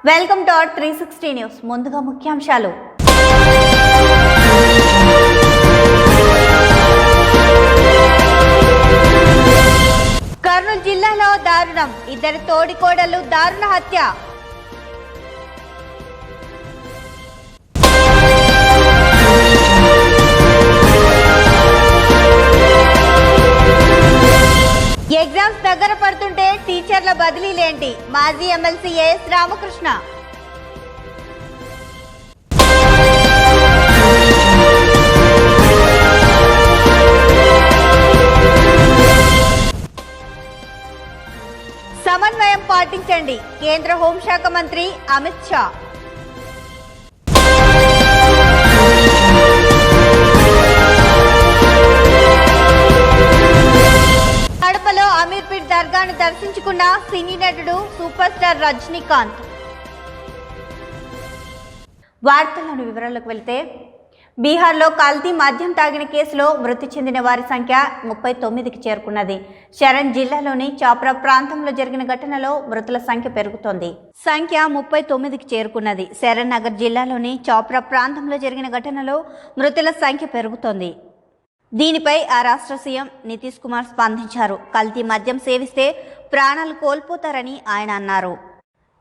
Welcome to our 360 news. ముందుగా ముఖ్యాంశాలు. కర్నూలు జిల్లాలో దారుణం, ఇద్దరు తోడికోడలు దారుణ హత్య. ఎగ్జామ్స్ దగ్గర పడుతుంటే టీచర్ల బదిలీలేంటి? మాజీ ఎమ్మెల్సీ ఏఎస్ రామకృష్ణ. సమన్వయం పాటించండి, కేంద్ర హోంశాఖ మంత్రి అమిత్ షా. కడపలో అమీర్పేట్ దర్గాను దర్శించుకున్న సినీ నటుడు సూపర్ స్టార్ రజనీకాంత్. వార్తల్లోని వివరాలకు వెళ్తే, బీహార్లో కల్తీ మద్యం తాగిన కేసులో మృతి చెందిన వారి సంఖ్య 39కి చేరుకున్నది. శరణ్ జిల్లాలోని చాప్రా ప్రాంతంలో జరిగిన ఘటనలో మృతుల సంఖ్య పెరుగుతోంది. 39కి చేరుకున్నది. శరణ్ నగర్ జిల్లాలోని చాప్రా ప్రాంతంలో జరిగిన ఘటనలో మృతుల సంఖ్య పెరుగుతోంది. దీనిపై ఆ రాష్ట్ర సీఎం నితీష్ కుమార్ స్పందించారు. కల్తీ మద్యం సేవిస్తే ప్రాణాలు కోల్పోతారని ఆయన అన్నారు.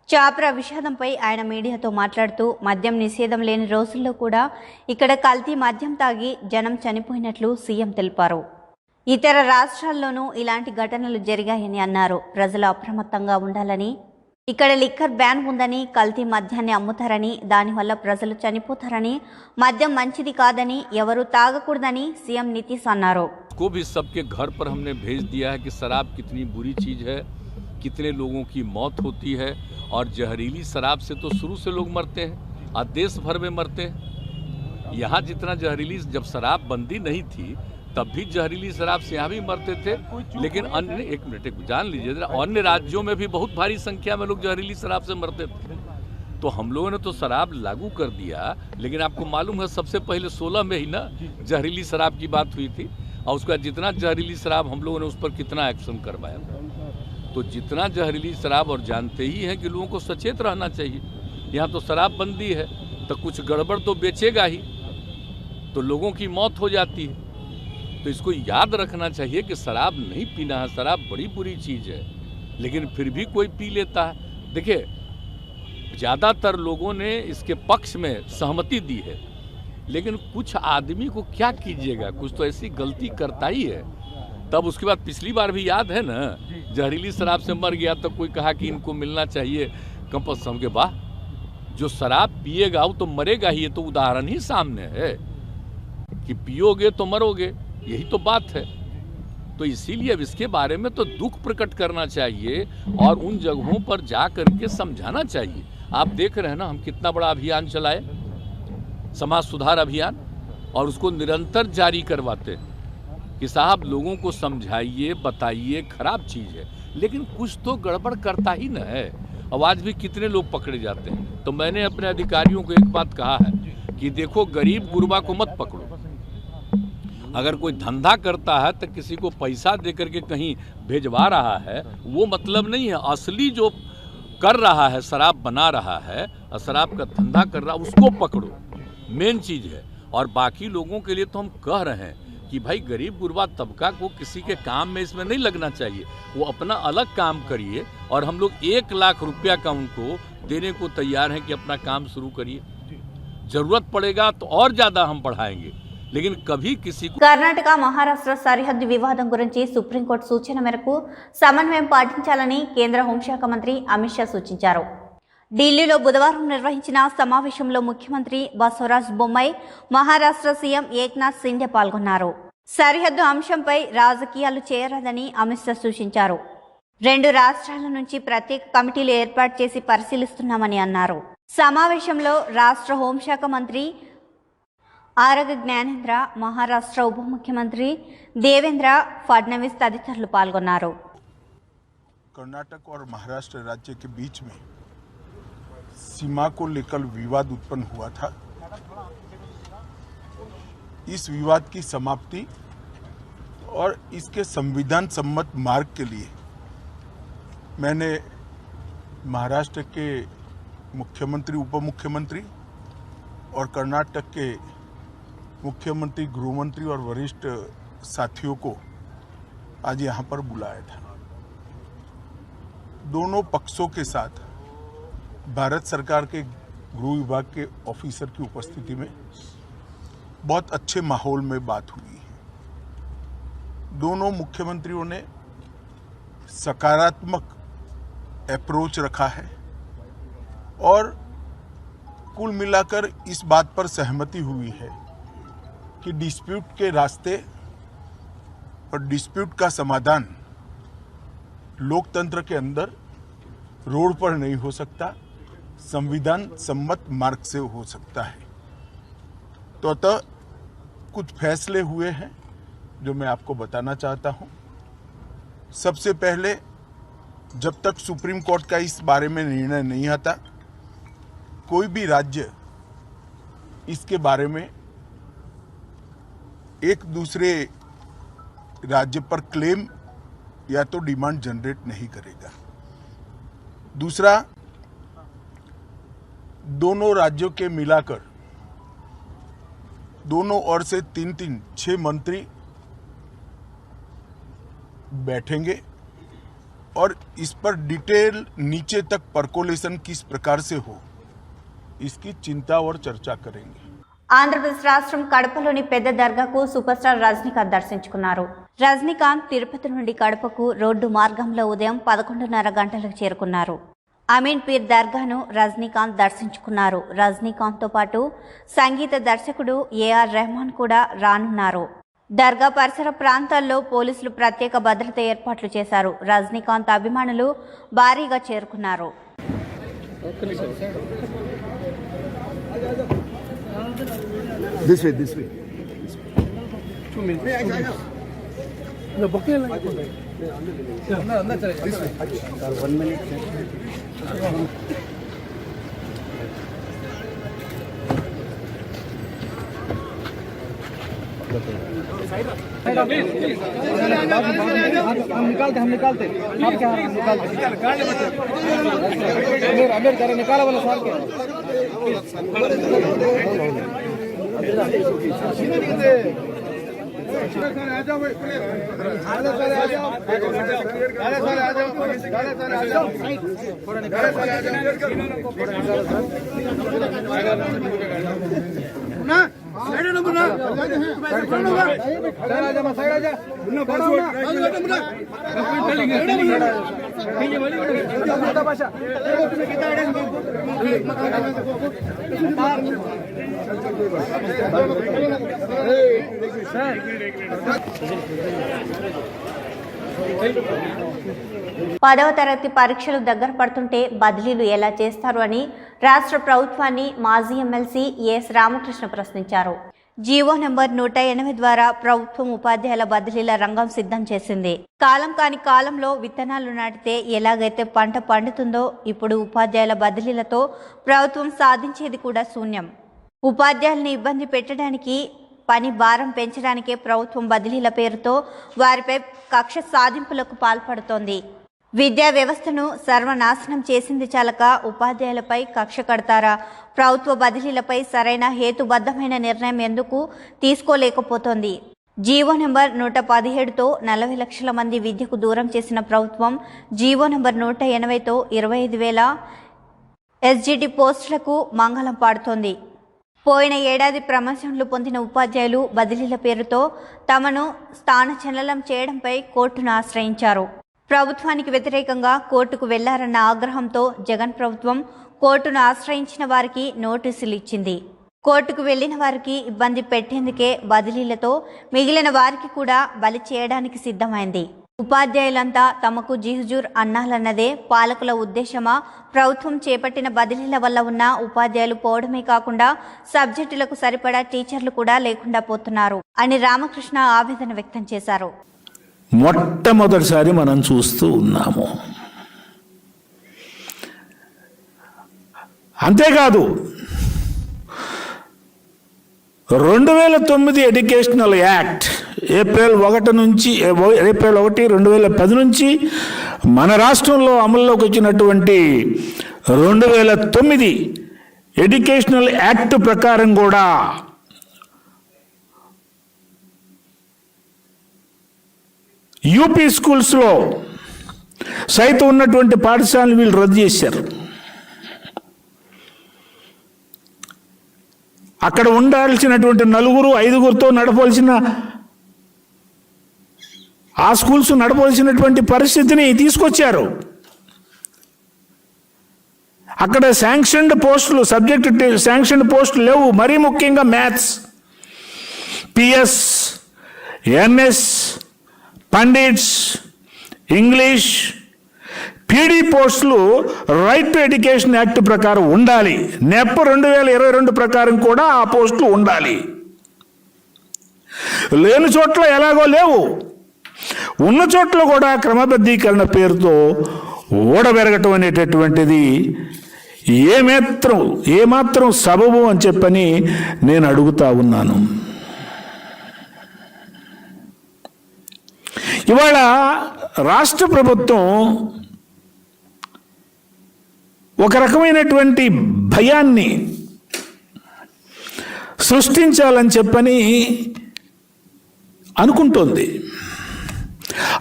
చాప్రా విషాదంపై ఆయన మీడియాతో మాట్లాడుతూ, మద్యం నిషేధం లేని రోజుల్లో కూడా ఇక్కడ కల్తీ మద్యం తాగి జనం చనిపోయినట్లు సీఎం తెలిపారు. ఇతర రాష్ట్రాల్లోనూ ఇలాంటి ఘటనలు జరిగాయని అన్నారు. ప్రజలు అప్రమత్తంగా ఉండాలని, ఇక్కడ లిక్కర్ బ్యాన్ ఉందని, కల్తీ మద్యాన్ని అమ్ముతారని, దానివల్ల ప్రజలు చనిపోతారని, మద్యం మంచిది కాదని, ఎవరూ తాగకూడదని సీఎం నితీష్ అన్నారు. कितने लोगों की मौत होती है और जहरीली शराब से तो शुरू से लोग मरते हैं और देश भर में मरते हैं। यहाँ जितना जहरीली, जब शराब बंदी नहीं थी तब भी जहरीली शराब से यहाँ भी मरते थे, लेकिन अन्य, एक मिनट जान लीजिए, अन्य राज्यों में भी बहुत भारी संख्या में लोग जहरीली शराब से मरते थे। तो हम लोगों ने तो शराब लागू कर दिया, लेकिन आपको मालूम है सबसे पहले 16 में ही ना जहरीली शराब की बात हुई थी, और उसका जितना जहरीली शराब हम लोगों ने उस पर कितना एक्शन करवाया। तो जितना जहरीली शराब, और जानते ही हैं कि लोगों को सचेत रहना चाहिए। यहाँ तो शराब बंदी है तो कुछ गड़बड़ तो बेचेगा ही, तो लोगों की मौत हो जाती है। तो इसको याद रखना चाहिए कि शराब नहीं पीना है, शराब बड़ी बुरी चीज़ है, लेकिन फिर भी कोई पी लेता है। देखिए, ज़्यादातर लोगों ने इसके पक्ष में सहमति दी है, लेकिन कुछ आदमी को क्या कीजिएगा, कुछ तो ऐसी गलती करता ही है। तब उसके बाद पिछली बार भी याद है ना, जहरीली शराब से मर गया तो कोई कहा कि इनको मिलना चाहिए कंपल्सन के बाद। जो शराब पिएगा वो तो मरेगा ही, ये तो उदाहरण ही सामने है कि पियोगे तो मरोगे, यही तो बात है। तो इसीलिए अब इसके बारे में तो दुख प्रकट करना चाहिए और उन जगहों पर जा करके समझाना चाहिए। आप देख रहे हैं ना, हम कितना बड़ा अभियान चलाए, समाज सुधार अभियान, और उसको निरंतर जारी करवाते हैं कि साहब लोगों को समझाइए, बताइए, खराब चीज़ है, लेकिन कुछ तो गड़बड़ करता ही न है। अब आज भी कितने लोग पकड़े जाते हैं। तो मैंने अपने अधिकारियों को एक बात कहा है कि देखो, गरीब गुरबा को मत पकड़ो। अगर कोई धंधा करता है तो किसी को पैसा दे करके कहीं भेजवा रहा है, वो मतलब नहीं है। असली जो कर रहा है, शराब बना रहा है और शराब का धंधा कर रहा है, उसको पकड़ो, मेन चीज़ है। और बाकी लोगों के लिए तो हम कह रहे हैं कि भाई गरीब गुरबा तबका को किसी के काम में इसमें नहीं लगना चाहिए, वो अपना अलग काम करिए, और हम लोग 1 लाख रुपया का उनको देने को तैयार हैं कि अपना काम शुरू करिए। जरूरत पड़ेगा तो और ज़्यादा हम बढ़ाएंगे, लेकिन कभी किसी को. కర్ణాటక మహారాష్ట్ర సరిహద్దు వివాదం గురించి సుప్రీంకోర్టు సూచన మేరకు సమన్వయం పాటించాలని కేంద్ర హోంశాఖ మంత్రి అమిత్ షా సూచించారు. ఢిల్లీలో బుధవారం నిర్వహించిన సమావేశంలో ముఖ్యమంత్రి బసవరాజ్ బొమ్మాయి, మహారాష్ట్ర సీఎం ఏక్నాథ్ సిండే పాల్గొన్నారు. సరిహద్దు అంశంపై రాజకీయాలు చేయరాదని అమిత్ షా సూచించారు. 2 రాష్ట్రాల నుంచి ప్రత్యేక కమిటీలు ఏర్పాటు చేసి పరిశీలిస్తున్నామని అన్నారు. సమావేశంలో రాష్ట్ర హోంశాఖ మంత్రి ఆరగ జ్ఞానేంద్ర, మహారాష్ట్ర ఉప ముఖ్యమంత్రి దేవేంద్ర ఫడ్నవీస్ తదితరులు పాల్గొన్నారు. कर्नाटक और महाराष्ट्र राज्य के बीच में सीमा को लेकर विवाद उत्पन्न हुआ था। इस विवाद की समाप्ति और इसके संविधान सम्मत मार्ग के लिए मैंने महाराष्ट्र के मुख्यमंत्री, उप मुख्यमंत्री और कर्नाटक के मुख्यमंत्री, गृहमंत्री और वरिष्ठ साथियों को आज यहाँ पर बुलाया था। दोनों पक्षों के साथ भारत सरकार के गृह विभाग के ऑफिसर की उपस्थिति में बहुत अच्छे माहौल में बात हुई है। दोनों मुख्यमंत्रियों ने सकारात्मक अप्रोच रखा है और कुल मिलाकर इस बात पर सहमति हुई है कि डिस्प्यूट के रास्ते और डिस्प्यूट का समाधान लोकतंत्र के अंदर रोड पर नहीं हो सकता, संविधान सम्मत मार्ग से हो सकता है। तो अतः कुछ फैसले हुए हैं जो मैं आपको बताना चाहता हूं। सबसे पहले, जब तक सुप्रीम कोर्ट का इस बारे में निर्णय नहीं आता, कोई भी राज्य इसके बारे में एक दूसरे राज्य पर क्लेम या तो डिमांड जनरेट नहीं करेगा। दूसरा, दोनों राज्यों के मिलाकर दोनों ओर से 6 मंत्री बैठेंगे और इस पर डिटेल नीचे तक पर्कोलेशन किस प्रकार से हो, इसकी चिंता और चर्चा करेंगे। ఆంధ్రప్రదేశ్ రాష్ట్రం కడపలోని పెద్ద దర్గాకు సూపర్ స్టార్ రజనీకాంత్ దర్శించుకున్నారు. రజనీకాంత్ తిరుపతి నుండి కడపకు రోడ్డు మార్గంలో ఉదయం 11:30 గంటలకు చేరుకున్నారు. అమీన్ పీర్ దర్గాను రజనీకాంత్ దర్శించుకున్నారు. రజనీకాంత్తో పాటు సంగీత దర్శకుడు ఏఆర్ రెహమాన్ కూడా రానున్నారు. దర్గా పరిసర ప్రాంతాల్లో పోలీసులు ప్రత్యేక భద్రత ఏర్పాట్లు చేశారు. రజనీకాంత్ అభిమానులు భారీగా చేరుకున్నారు. This way. 2 minutes. No, booking like अंदर चले. This way. 1 minute. हम निकालते आप क्या अमीर करे निकाला वाला साल के పదవ తరగతి పరీక్షలు దగ్గర పడుతుంటే బదిలీలు ఎలా చేస్తారు అని రాష్ట్ర ప్రభుత్వాన్ని మాజీ ఎమ్మెల్సీ ఎస్ రామకృష్ణ ప్రశ్నించారు. జీవో నెంబర్ 180 ద్వారా ప్రభుత్వం ఉపాధ్యాయుల బదిలీల రంగం సిద్ధం చేసింది. కాలం కాని కాలంలో విత్తనాలు నాటితే ఎలాగైతే పంట పండుతుందో ఇప్పుడు ఉపాధ్యాయుల బదిలీలతో ప్రభుత్వం సాధించేది కూడా శూన్యం. ఉపాధ్యాయుల్ని ఇబ్బంది పెట్టడానికి, పని భారం పెంచడానికే ప్రభుత్వం బదిలీల పేరుతో వారిపై కక్ష సాధింపులకు పాల్పడుతోంది. విద్యా వ్యవస్థను సర్వనాశనం చేసింది చాలక ఉపాధ్యాయులపై కక్ష కడతారా? ప్రభుత్వ బదిలీలపై సరైన హేతుబద్ధమైన నిర్ణయం ఎందుకు తీసుకోలేకపోతోంది? జీవో నెంబర్ 117తో 40 లక్షల మంది విద్యకు దూరం చేసిన ప్రభుత్వం జీవో నెంబర్ 180తో 25,000 ఎస్జిటి పోస్టులకు మంగళం పాడుతోంది. పోయిన ఏడాది ప్రమోషన్లు పొందిన ఉపాధ్యాయులు బదిలీల పేరుతో తమను స్థానచలనం చేయడంపై కోర్టును ఆశ్రయించారు. ప్రభుత్వానికి వ్యతిరేకంగా కోర్టుకు వెళ్లారన్న ఆగ్రహంతో జగన్ ప్రభుత్వం కోర్టును ఆశ్రయించిన వారికి నోటీసులు ఇచ్చింది. కోర్టుకు వెళ్లిన వారికి ఇబ్బంది పెట్టేందుకే బదిలీలతో మిగిలిన వారికి కూడా బలి చేయడానికి సిద్ధమైంది. ఉపాధ్యాయులంతా తమకు జిహుజూర్ అన్నాలన్నదే పాలకుల ఉద్దేశమా? ప్రభుత్వం చేపట్టిన బదిలీల వల్ల ఉన్న ఉపాధ్యాయులు పోవడమే కాకుండా సబ్జెక్టులకు సరిపడా టీచర్లు కూడా లేకుండా పోతున్నారు అని రామకృష్ణ ఆవేదన వ్యక్తం చేశారు. మొట్టమొదటిసారి మనం చూస్తూ ఉన్నాము. అంతేకాదు 2009 ఎడ్యుకేషనల్ యాక్ట్ ఏప్రిల్ 1, 2010 నుంచి మన రాష్ట్రంలో అమల్లోకి వచ్చినటువంటి 2009 ఎడ్యుకేషనల్ యాక్ట్ ప్రకారం కూడా యూపీ స్కూల్స్లో సైతం ఉన్నటువంటి పాఠశాలను వీళ్ళు రద్దు చేశారు. అక్కడ ఉండాల్సినటువంటి 4-5గురితో నడపవలసిన ఆ స్కూల్స్ నడపవలసినటువంటి పరిస్థితిని తీసుకొచ్చారు. అక్కడ శాంక్షన్డ్ పోస్టులు, సబ్జెక్ట్ శాంక్షన్డ్ పోస్టులు లేవు. మరీ ముఖ్యంగా maths, PS, MS, pundits, English, PD పోస్టులు రైట్ టు ఎడ్యుకేషన్ యాక్ట్ ప్రకారం ఉండాలి. నెప్ 2022 ప్రకారం కూడా ఆ పోస్టులు ఉండాలి. లేని చోట్ల ఎలాగో లేవు, ఉన్న చోట్ల కూడా క్రమబద్ధీకరణ పేరుతో ఓడబెరగటం అనేటటువంటిది ఏమాత్రం సబబు అని చెప్పని నేను అడుగుతా ఉన్నాను. ఇవాళ రాష్ట్ర ప్రభుత్వం ఒక రకమైనటువంటి భయాన్ని సృష్టించాలని చెప్పని అనుకుంటోంది.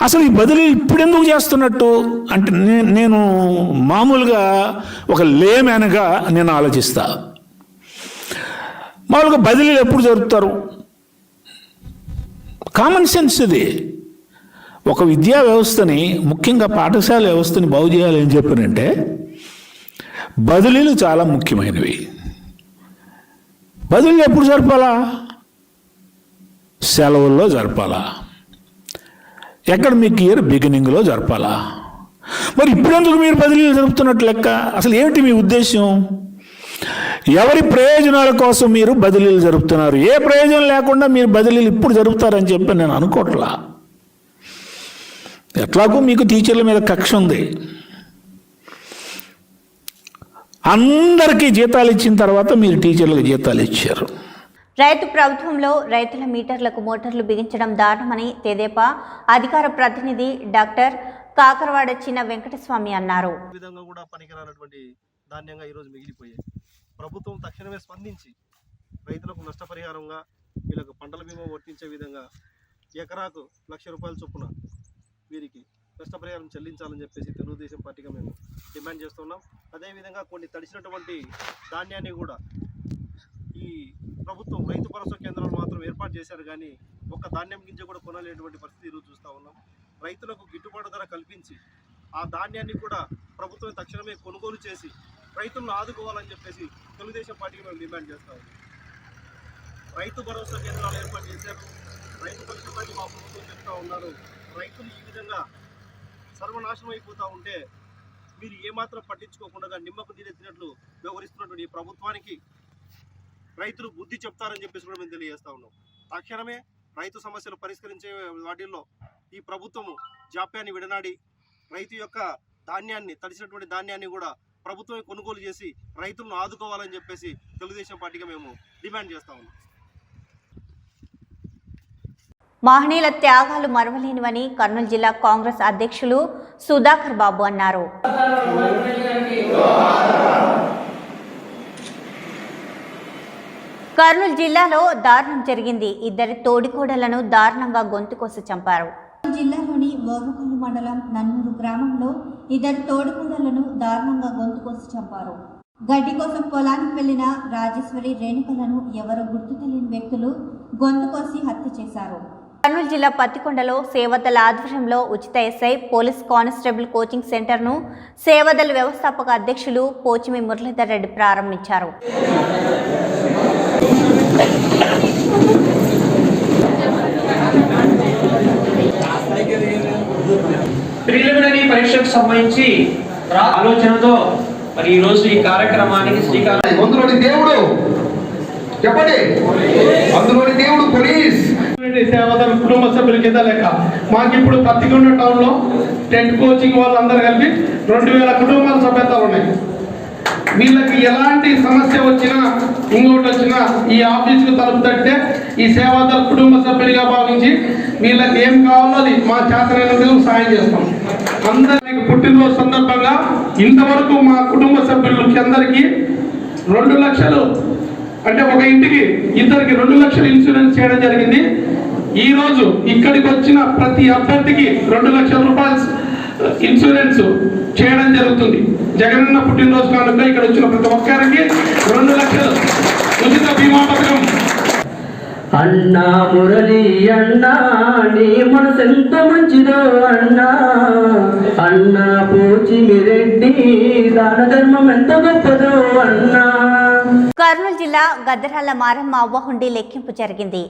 అసలు ఈ బదిలీ ఇప్పుడు ఎందుకు చేస్తున్నట్టు అంటే నేను మామూలుగా ఒక లేమ్యాన్గా నేను ఆలోచిస్తా. మామూలుగా బదిలీలు ఎప్పుడు జరుపుతారు? కామన్ సెన్స్ ఇది. ఒక విద్యా వ్యవస్థని, ముఖ్యంగా పాఠశాల వ్యవస్థని బాగు చేయాలని చెప్పానంటే బదిలీలు చాలా ముఖ్యమైనవి. బదిలీలు ఎప్పుడు జరపాలా? సెలవుల్లో జరపాలా? అకాడమిక్ ఇయర్ బిగినింగ్లో జరపాలా? మరి ఇప్పుడెందుకు మీరు బదిలీలు జరుపుతున్నట్టు లెక్క? అసలు ఏమిటి మీ ఉద్దేశం? ఎవరి ప్రయోజనాల కోసం మీరు బదిలీలు జరుపుతున్నారు? ఏ ప్రయోజనం లేకుండా మీరు బదిలీలు ఇప్పుడు జరుపుతారని చెప్పి నేను అనుకోవట్లా. ఎట్లాగూ మీకు టీచర్ల మీద కక్ష ఉంది. అందరికీ జీతాలు ఇచ్చిన తర్వాత మీరు టీచర్లకు జీతాలు ఇచ్చారు. రైతు ప్రభుత్వంలో రైతుల మీటర్లకు మోటార్లు బిగించడం దారుణమని తెదేపా అధికార ప్రతినిధి డాక్టర్ కాకరవాడ చిన్న వెంకటస్వామి అన్నారు. విధంగా కూడా పనికిరానటువంటి ధాన్యంగా ఈరోజు మిగిలిపోయాయి. ప్రభుత్వం తక్షణమే స్పందించి రైతులకు నష్టపరిహారంగా వీళ్ళకు పంటల బీమా వర్తించే విధంగా ఎకరాకు ₹1,00,000 చొప్పున వీరికి నష్టపరిహారం చెల్లించాలని చెప్పేసి తెలుగుదేశం పార్టీగా మేము డిమాండ్ చేస్తున్నాం. అదేవిధంగా కొన్ని తడిసినటువంటి ధాన్యాన్ని కూడా ఈ ప్రభుత్వం రైతు భరోసా కేంద్రాలు మాత్రం ఏర్పాటు చేశారు, కానీ ఒక్క ధాన్యం గింజ కూడా కొనలేటువంటి పరిస్థితి ఈరోజు చూస్తూ ఉన్నాం. రైతులకు గిట్టుబాటు ధర కల్పించి ఆ ధాన్యాన్ని కూడా ప్రభుత్వం తక్షణమే కొనుగోలు చేసి రైతులను ఆదుకోవాలని చెప్పేసి తెలుగుదేశం పార్టీకి మేము డిమాండ్ చేస్తా ఉన్నాం. రైతు భరోసా కేంద్రాలు ఏర్పాటు చేశారు. రైతు పరిస్థితి మా ప్రభుత్వం చెప్తా ఉన్నారు. రైతులు ఈ విధంగా సర్వనాశనం అయిపోతూ ఉంటే మీరు ఏమాత్రం పట్టించుకోకుండా నిమ్మకు నీరెత్తినట్లు వ్యవహరిస్తున్నటువంటి ఈ ప్రభుత్వానికి రైతులు బుద్ధి చెప్తారని చెప్పేసి కూడా మేము తెలియజేస్తా ఉన్నాం. తక్షణమే రైతు సమస్యలు పరిష్కరించే వాటిల్లో ఈ ప్రభుత్వము జాప్యాన్ని విడనాడి రైతు యొక్క ధాన్యాన్ని, తడిసినటువంటి ధాన్యాన్ని కూడా ప్రభుత్వమే కొనుగోలు చేసి రైతులను ఆదుకోవాలని చెప్పేసి తెలుగుదేశం పార్టీగా మేము డిమాండ్ చేస్తా ఉన్నాం. మహనీయుల త్యాగాలు మరవలేనివని కర్నూలు జిల్లా కాంగ్రెస్ అధ్యక్షులు సుధాకర్ బాబు అన్నారు. కర్నూలు జిల్లాలో దారుణం జరిగింది. 2 తోడికోడలను దారుణంగా గొంతుకోసి చంపారు. జిల్లాలోని ఓర్వకొల్లు మండలం నన్నూరు గ్రామంలో 2 తోడికోడలను దారుణంగా గొంతుకోసి చంపారు. గడ్డి కోసం పొలానికి వెళ్లిన రాజేశ్వరి, రేణుకలను ఎవరో గుర్తు తెలియని వ్యక్తులు గొంతుకోసి హత్య చేశారు. కర్నూలు జిల్లా పత్తికొండలో సేవదళ ఆధ్వర్యంలో ఉచిత ఎస్ఐ పోలీస్ కానిస్టేబుల్ కోచింగ్ సెంటర్ను సేవదళ వ్యవస్థాపక అధ్యక్షులు పోచిమి మురళీధర్ రెడ్డి ప్రారంభించారు. ప్రిలిమినరీ పరీక్షకు సంబంధించి ఆలోచనతో మరి ఈ రోజు ఈ కార్యక్రమానికి శ్రీకారం. అందులోని దేవుడు చెప్పండి, అందులోని దేవుడు పోలీస్ సేవదళ కుటుంబ సభ్యుల కింద లెక్క. మాకు ఇప్పుడు పత్తికొండ టౌన్ లో టెంట్ కోచింగ్ వాళ్ళందరూ కలిపి 2000 కుటుంబాల సభ్యతలు ఉన్నాయి. వీళ్ళకి ఎలాంటి సమస్య వచ్చినా ఇంకోటి వచ్చినా ఈ ఆఫీసుకు తలుపు తట్టే ఈ సేవాదళ కుటుంబ సభ్యులుగా భావించి వీళ్ళకి ఏం కావాలో అది మా చేతనైనందుకు సాయం చేస్తాం. అందరికి పుట్టినరోజు సందర్భంగా ఇంతవరకు మా కుటుంబ 2 లక్షలు అంటే ఒక ఇంటికి ఇద్దరికి 2 లక్షలు ఇన్సూరెన్స్ చేయడం జరిగింది. ఈ రోజు ఇక్కడికి వచ్చిన ప్రతి అభ్యర్థికి 2 లక్షల రూపాయలు ఇన్సూరెన్స్ చేయడం జరుగుతుంది. జగనన్న పుట్టినరోజు కానుక ఇక్కడ వచ్చిన ప్రతి ఒక్కరికి 2 లక్షలు ఉచిత బీమా పథకం. అన్నా మురళి అన్నా నీ మనసు ఎంత మంచిదో అన్నా, అన్నా పోచిమిరెడ్డి దాన ధర్మం ఎంత గొప్పదో అన్నా. కర్నూలు జిల్లా గద్దరాల మారమ్మ అవ్వ హుండీ లెక్కింపు జరిగింది.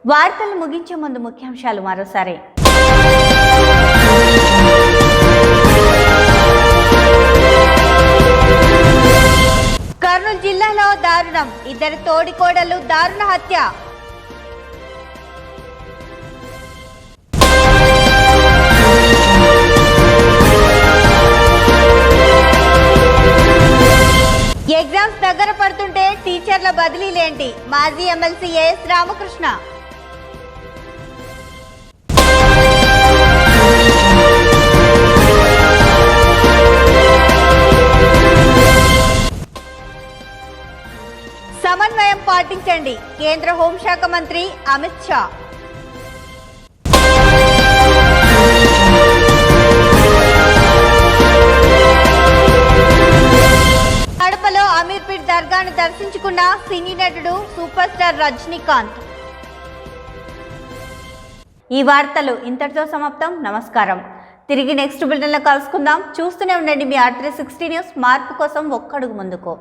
వార్తలు ముగించే ముందు ముఖ్యాంశాలు మరోసారి. కర్నూలు జిల్లాలో దారుణం, 2 తోడికోడలు దారుణ హత్య. ఎగ్జామ్స్ దగ్గర పడుతుంటే టీచర్ల బదిలీలేంటి? మాజీ ఎమ్మెల్సీ ఏఎస్ రామకృష్ణ. సమన్వయం పాటించండి, కేంద్ర హోంశాఖ మంత్రి అమిత్ షా. కడపలో అమీర్పేట్ దర్గాను దర్శించుకున్న సినీ నటుడు సూపర్ స్టార్ రజనీకాంత్. ఈ వార్తలు ఇంతటితో సమాప్తం. నమస్కారం. తిరిగి నెక్స్ట్ బులెటిన్లో కలుసుకుందాం. చూస్తూనే ఉండండి మీ R360 న్యూస్. మార్పు కోసం ఒక్కడుగు ముందుకు.